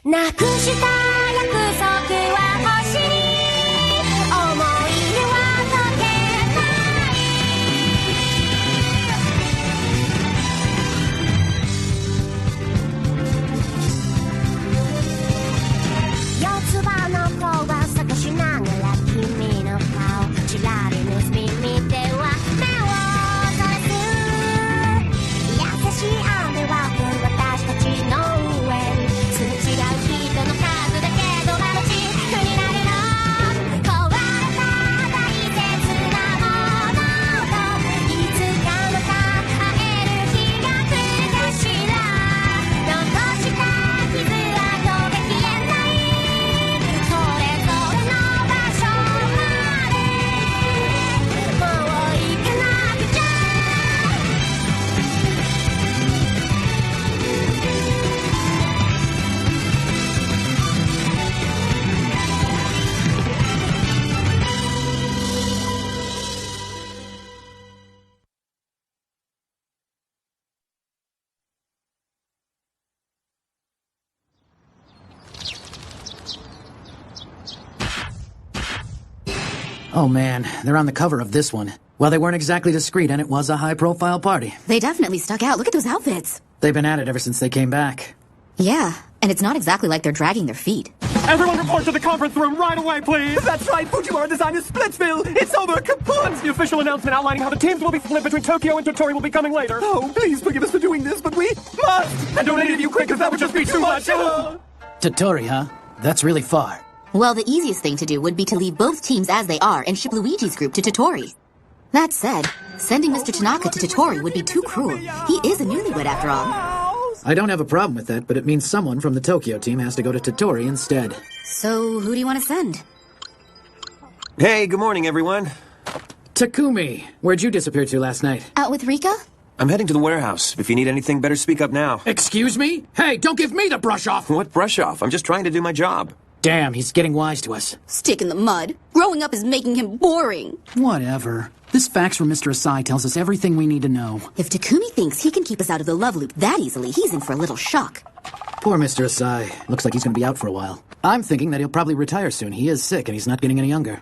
なくした約束は星に思い出は溶けない四つ葉の子は探しながら君の顔ちらり盗み見ては目をそらす優しい雨は降る私たちの上すれ違う人の数だけどまだ近くになるの壊れた大切なものといつかまた会える日が来るかしら残した傷跡が消えないそれぞれの場所までもう行かなくちゃOh man, they're on the cover of this one. Well, they weren't exactly discreet, and it was a high-profile party. They definitely stuck out. Look at those outfits. They've been at it ever since they came back. Yeah, and it's not exactly like they're dragging their feet. Everyone report to the conference room right away, please! That's right, Fujiwara Design is Splitsville! It's over, kaput! The official announcement outlining how the teams will be split between Tokyo and Totori will be coming later. Oh, please forgive us for doing this, but we must! And don't any of you quit, because that would just be too much! Totori, huh? That's really far. Well, the easiest thing to do would be to leave both teams as they are and ship Luigi's group to Totori. That said, sending Mr. Tanaka to Totori would be too cruel. He is a newlywed after all. I don't have a problem with that, but it means someone from the Tokyo team has to go to Totori instead. So, who do you want to send? Hey, good morning, everyone. Takumi, where'd you disappear to last night? Out with Rika? I'm heading to the warehouse. If you need anything, better speak up now. Excuse me? Hey, don't give me the brush off! What brush off? I'm just trying to do my job. Damn, he's getting wise to us. Stick in the mud. Growing up is making him boring. Whatever. This fax from Mr. Asai tells us everything we need to know. If Takumi thinks he can keep us out of the love loop that easily, he's in for a little shock. Poor Mr. Asai. Looks like he's going to be out for a while. I'm thinking that he'll probably retire soon. He is sick and he's not getting any younger.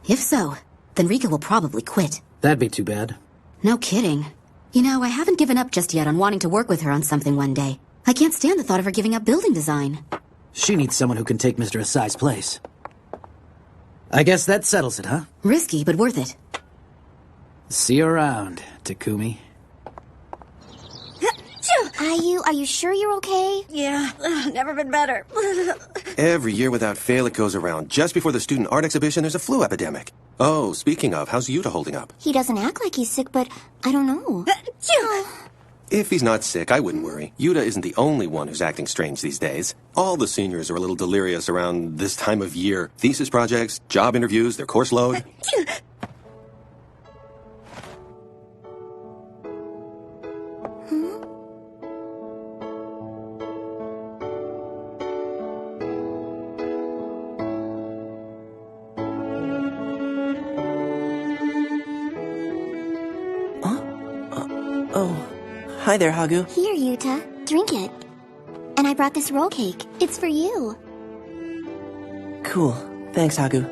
If so, then Rika will probably quit. That'd be too bad. No kidding. You know, I haven't given up just yet on wanting to work with her on something one day. I can't stand the thought of her giving up building design. She needs someone who can take Mr. Asai's place. I guess that settles it, huh? Risky, but worth it. See you around, Takumi. Are you sure you're okay? Yeah, never been better. Every year without fail it goes around. Just before the student art exhibition, there's a flu epidemic. Oh, speaking of, how's Yuta holding up? He doesn't act like he's sick, but I don't know. If he's not sick, I wouldn't worry. Yuta isn't the only one who's acting strange these days. All the seniors are a little delirious around this time of year. Thesis projects, job interviews, their course load. Hi there, Hagu. Here, Yuta. Drink it. And I brought this roll cake. It's for you. Cool. Thanks, Hagu.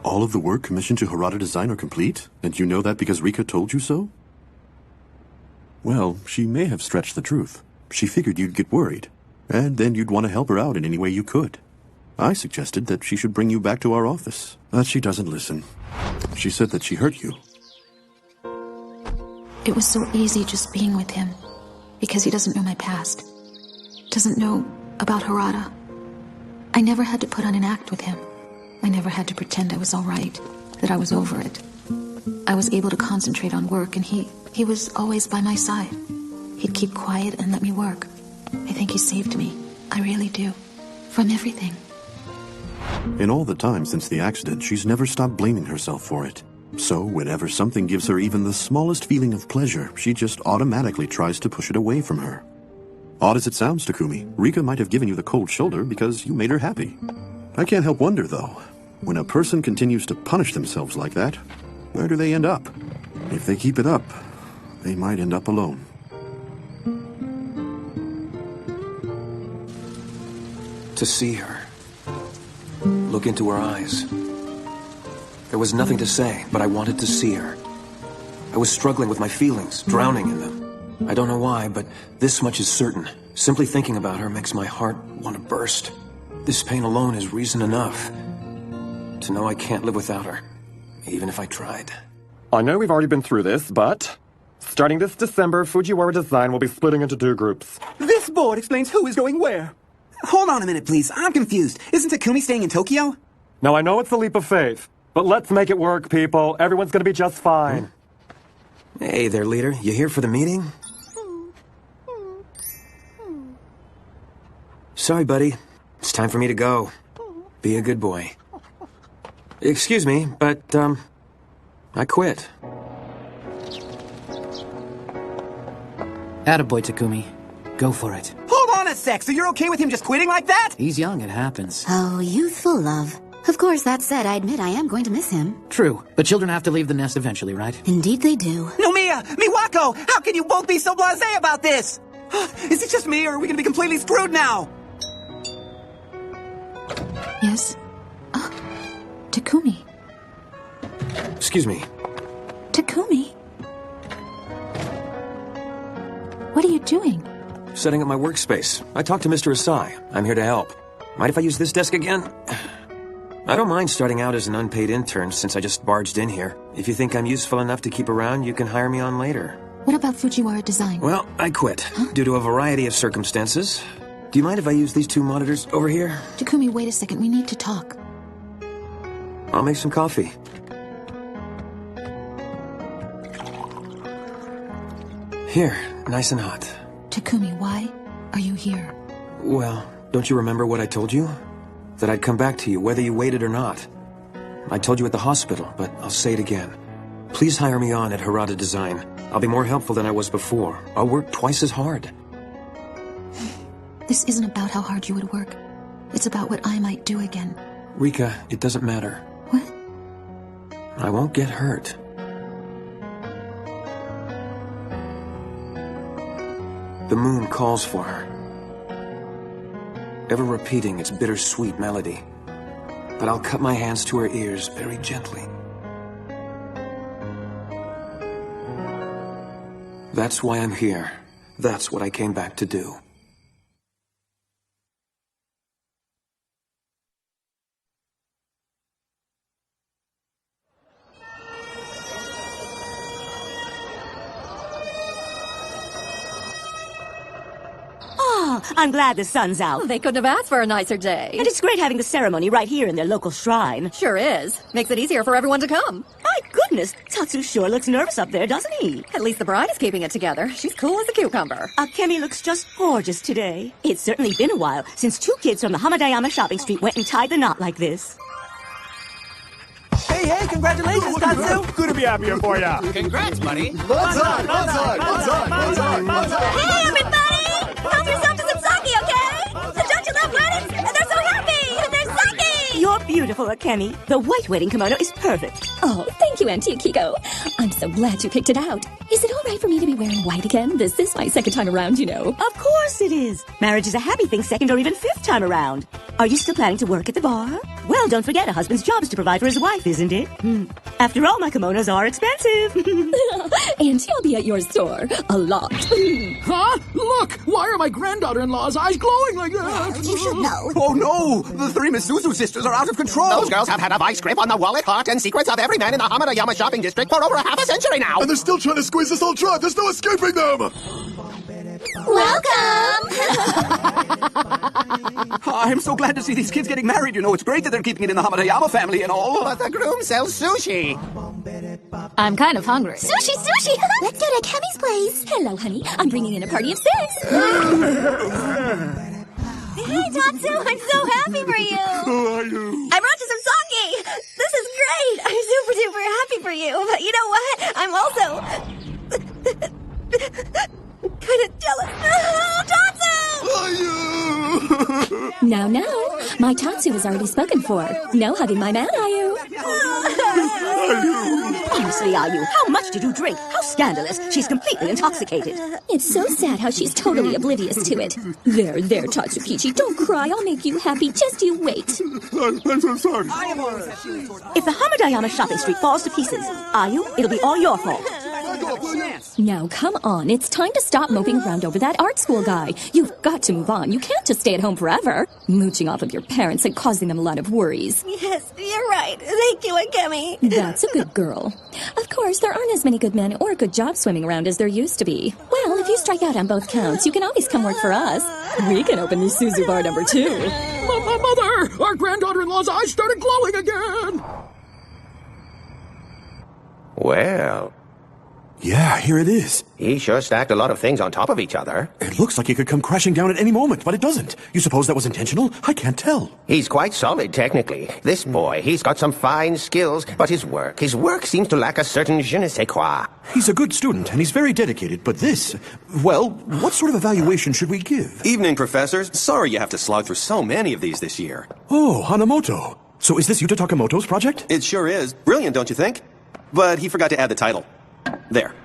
All of the work commissioned to Harada Design are complete? And you know that because Rika told you so? Well, she may have stretched the truth. She figured you'd get worried. And then you'd want to help her out in any way you could. I suggested that she should bring you back to our office. But she doesn't listen. She said that she hurt you. It was so easy just being with him. Because he doesn't know my past. Doesn't know about Harada. I never had to put on an act with him. I never had to pretend I was all right. That I was over it. I was able to concentrate on work, and he was always by my side. He'd keep quiet and let me work. I think he saved me. I really do. From everything. In all the time since the accident, she's never stopped blaming herself for it. So whenever something gives her even the smallest feeling of pleasure, she just automatically tries to push it away from her. Odd as it sounds, Takumi, Rika might have given you the cold shoulder because you made her happy. I can't help wonder, though. When a person continues to punish themselves like that, where do they end up? If they keep it up, they might end up alone. To see her. Look into her eyes. There was nothing to say, but I wanted to see her. I was struggling with my feelings, drowning in them. I don't know why, but this much is certain. Simply thinking about her makes my heart want to burst. This pain alone is reason enough to know I can't live without her, even if I tried. I know we've already been through this, but starting this December, Fujiwara Design will be splitting into 2 groups. This board explains who is going where. Hold on a minute, please. I'm confused. Isn't Takumi staying in Tokyo? Now, I know it's a leap of faith, but let's make it work, people. Everyone's gonna be just fine. Hey there, leader. You here for the meeting? Sorry, buddy. It's time for me to go. Be a good boy. Excuse me, but, I quit. Attaboy, Takumi. Go for it. Hold on a sec. So you're okay with him just quitting like that? He's young, it happens. Oh, youthful love. Of course, that said, I admit I am going to miss him. True, but children have to leave the nest eventually, right? Indeed they do. Nomiya! Miwako! How can you both be so blasé about this? Is it just me, or are we gonna be completely screwed now? Yes? Takumi. Excuse me. Takumi? What are you doing? Setting up my workspace. I talked to Mr. Asai. I'm here to help. Mind if I use this desk again? I don't mind starting out as an unpaid intern since I just barged in here. If you think I'm useful enough to keep around, you can hire me on later. What about Fujiwara Design? Well, I quit. Due to a variety of circumstances. Do you mind if I use these 2 monitors over here? Takumi, wait a second. We need to talk. I'll make some coffee. Here, nice and hot. Takumi, why are you here? Well, don't you remember what I told you? That I'd come back to you, whether you waited or not. I told you at the hospital, but I'll say it again. Please hire me on at Harada Design. I'll be more helpful than I was before. I'll work twice as hard. This isn't about how hard you would work. It's about what I might do again. Rika, it doesn't matter. What? I won't get hurt. The moon calls for her. Ever repeating its bittersweet melody. But I'll cut my hands to her ears very gently. That's why I'm here. That's what I came back to do. I'm glad the sun's out. They couldn't have asked for a nicer day. And it's great having the ceremony right here in their local shrine. Sure is. Makes it easier for everyone to come. My goodness, Tatsu sure looks nervous up there, doesn't he? At least the bride is keeping it together. She's cool as a cucumber. Akemi looks just gorgeous today. It's certainly been a while since 2 kids from the Hamadayama shopping street went and tied the knot like this. Hey, congratulations, Tatsu! Good to be happier for ya. Congrats, buddy. Bonsai, bonsai, bonsai, bonsai, bonsai. Hey, everybody! Help yourself to some sake, okay? Don't you love weddings? They're so happy! They're sake! You're beautiful, Akemi. The white wedding kimono is perfect. Oh, thank you, Auntie Akiko. I'm so glad you picked it out. Is it all right for me to be wearing white again? This is my 2nd time around, you know. Of course it is. Marriage is a happy thing 2nd or even 5th time around. Are you still planning to work at the bar? Well, don't forget, a husband's job is to provide for his wife, isn't it? After all, my kimonos are expensive. Auntie, I'll be at your store. A lot. Huh? Look! Why are my granddaughter-in-law's eyes glowing like that? You should know. Oh no! The 3 Misuzu sisters are out of control! Those girls have had a vice grip on the wallet, heart, and secrets of every man in the Hamadayama shopping district for over half a century now! And they're still trying to squeeze this whole trap! There's no escaping them! Welcome! I'm so glad to see these kids getting married. You know, it's great that they're keeping it in the Hamadayama family and all. But the groom sells sushi! I'm kind of hungry. Sushi! Let's go to Kemi's place. Hello, honey. I'm bringing in a party of 6. Hey, Tatsu, I'm so happy for you. Who are you? I brought you some sake. This is great. I'm super duper happy for you. But you know what? I'm also kind of jealous. Oh, Tatsu! Now, My Tatsu is already spoken for. No hugging my man, Ayu. Honestly, Ayu, how much did you drink? How scandalous. She's completely intoxicated. It's so sad how she's totally oblivious to it. There, Tatsukichi, don't cry. I'll make you happy. Just you wait. I'm so sorry. If the Hamadayama shopping street falls to pieces, Ayu, it'll be all your fault. Now, come on. It's time to stop moping around over that art school guy. You've got to move on. You can't just stay at home forever. Mooching off of your parents and causing them a lot of worries. Yes, you're right. Thank you, Akemi. That's a good girl. Of course, there aren't as many good men or good jobs swimming around as there used to be. Well, if you strike out on both counts, you can always come work for us. We can open the Suzu bar number 2. Mother! Our granddaughter-in-law's eyes started glowing again! Well... Yeah, here it is. He sure stacked a lot of things on top of each other. It looks like he could come crashing down at any moment, but it doesn't. You suppose that was intentional? I can't tell. He's quite solid, technically. This boy, he's got some fine skills, but his work seems to lack a certain je ne sais quoi. He's a good student, and he's very dedicated, but this... Well, what sort of evaluation should we give? Evening, professors. Sorry you have to slog through so many of these this year. Oh, Hanamoto. So is this Yuta Takamoto's project? It sure is. Brilliant, don't you think? But he forgot to add the title. There.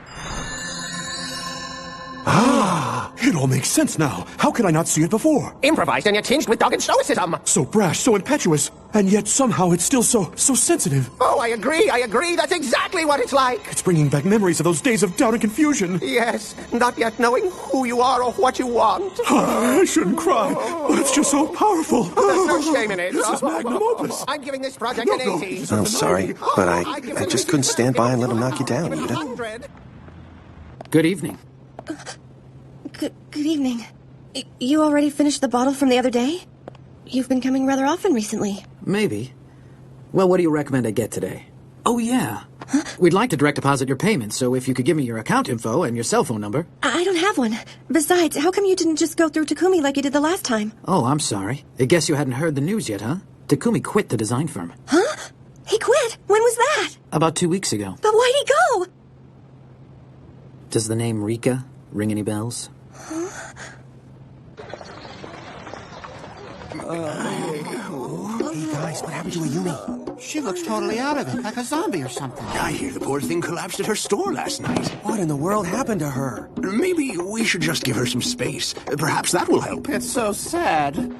Ah, it all makes sense now. How could I not see it before? Improvised and yet tinged with dogged stoicism. So brash, so impetuous, and yet somehow it's still so sensitive. Oh, I agree. That's exactly what it's like. It's bringing back memories of those days of doubt and confusion. Yes, not yet knowing who you are or what you want. I shouldn't cry, but it's just so powerful. There's no shame in it. This is magnum opus. I'm giving this project an 80. I'm sorry, but I just couldn't stand by and let him knock you down, Yuta. Good evening. Good evening. You already finished the bottle from the other day? You've been coming rather often recently. Maybe. Well, what do you recommend I get today? Oh, yeah. Huh? We'd like to direct deposit your payment, so if you could give me your account info and your cell phone number. I don't have one. Besides, how come you didn't just go through Takumi like you did the last time? Oh, I'm sorry. I guess you hadn't heard the news yet, huh? Takumi quit the design firm. Huh? He quit? When was that? About 2 weeks ago. But why'd he go? Does the name Rika ring any bells? Hey guys, what happened to Ayumi? She looks totally out of it, like a zombie or something. I hear the poor thing collapsed at her store last night. What in the world happened to her? Maybe we should just give her some space. Perhaps that will help. It's so sad.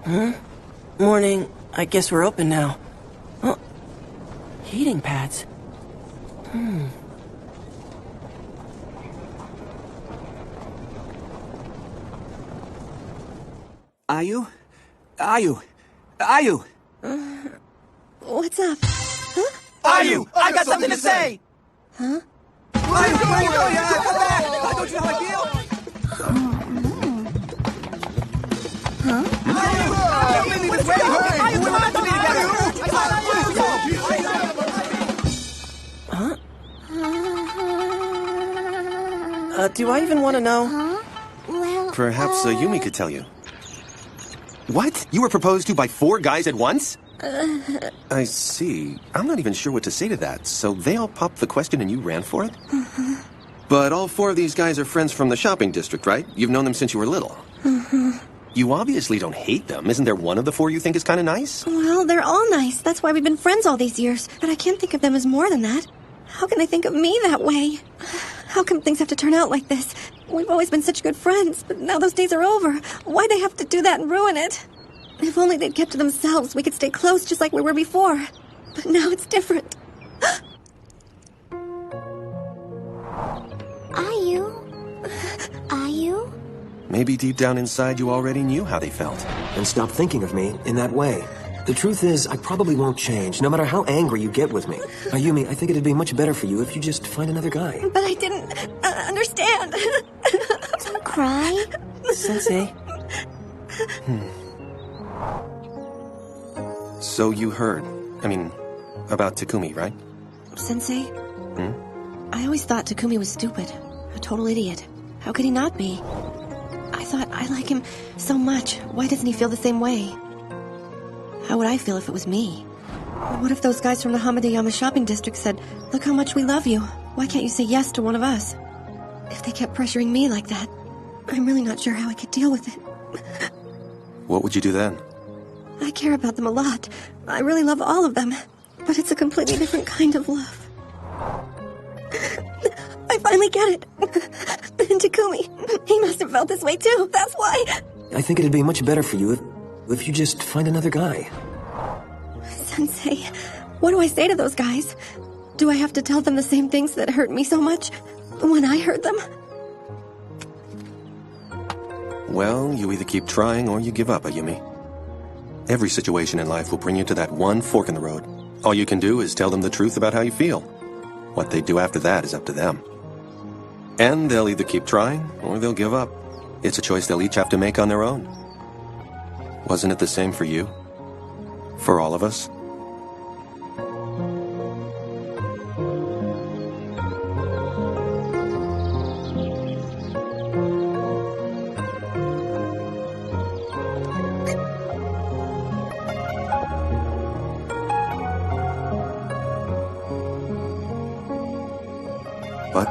Huh? Morning. I guess we're open now. Oh. Heating pads. Ayu? What's up? Huh? Ayu! I got something to say! Huh? Ayu, where are you going? Come back! Don't you know how I feel? Huh? Ayu! Leave me this way! Ayu, we're meant to be together! Huh? Do I even want to know? Huh? Well, Perhaps Yumi could tell you. What? You were proposed to by 4 guys at once? I see. I'm not even sure what to say to that. So they all popped the question and you ran for it? But all 4 of these guys are friends from the shopping district, right? You've known them since you were little. You obviously don't hate them. Isn't there one of the 4 you think is kind of nice? Well, they're all nice. That's why we've been friends all these years. But I can't think of them as more than that. How can they think of me that way? How come things have to turn out like this? We've always been such good friends, but now those days are over. Why'd they have to do that and ruin it? If only they'd kept to themselves, we could stay close just like we were before. But now it's different. Ayu? Maybe deep down inside you already knew how they felt. And stop thinking of me in that way. The truth is, I probably won't change, no matter how angry you get with me. Ayumi, I think it'd be much better for you if you just find another guy. But I didn't understand. Don't cry. Sensei. So you heard, about Takumi, right? Sensei? I always thought Takumi was stupid. A total idiot. How could he not be? I thought I like him so much. Why doesn't he feel the same way? How would I feel if it was me? What if those guys from the Hamadayama shopping district said, "Look how much we love you. Why can't you say yes to one of us?" If they kept pressuring me like that, I'm really not sure how I could deal with it. What would you do then? I care about them a lot. I really love all of them. But it's a completely different kind of love. I finally get it. And Takumi, he must have felt this way too. That's why. I think it'd be much better for you if you just find another guy. Sensei, what do I say to those guys? Do I have to tell them the same things that hurt me so much when I heard them? Well, you either keep trying or you give up, Ayumi. Every situation in life will bring you to that one fork in the road. All you can do is tell them the truth about how you feel. What they do after that is up to them. And they'll either keep trying or they'll give up. It's a choice they'll each have to make on their own. Wasn't it the same for you? For all of us? But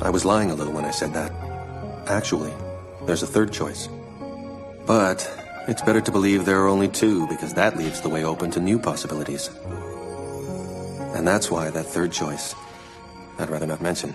I was lying a little when I said that. Actually, there's a third choice. But it's better to believe there are only two, because that leaves the way open to new possibilities. And that's why that third choice, I'd rather not mention.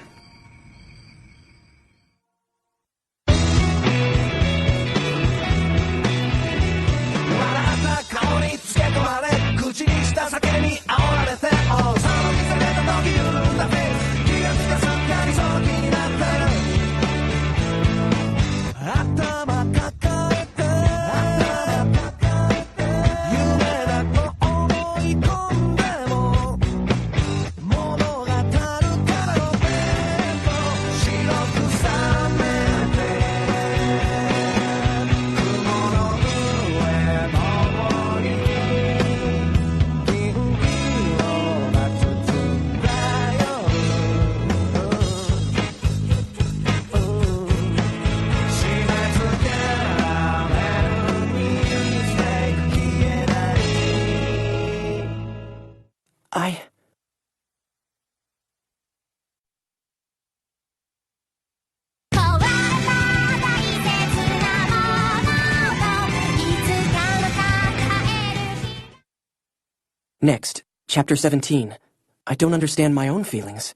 Next, Chapter 17. I don't understand my own feelings.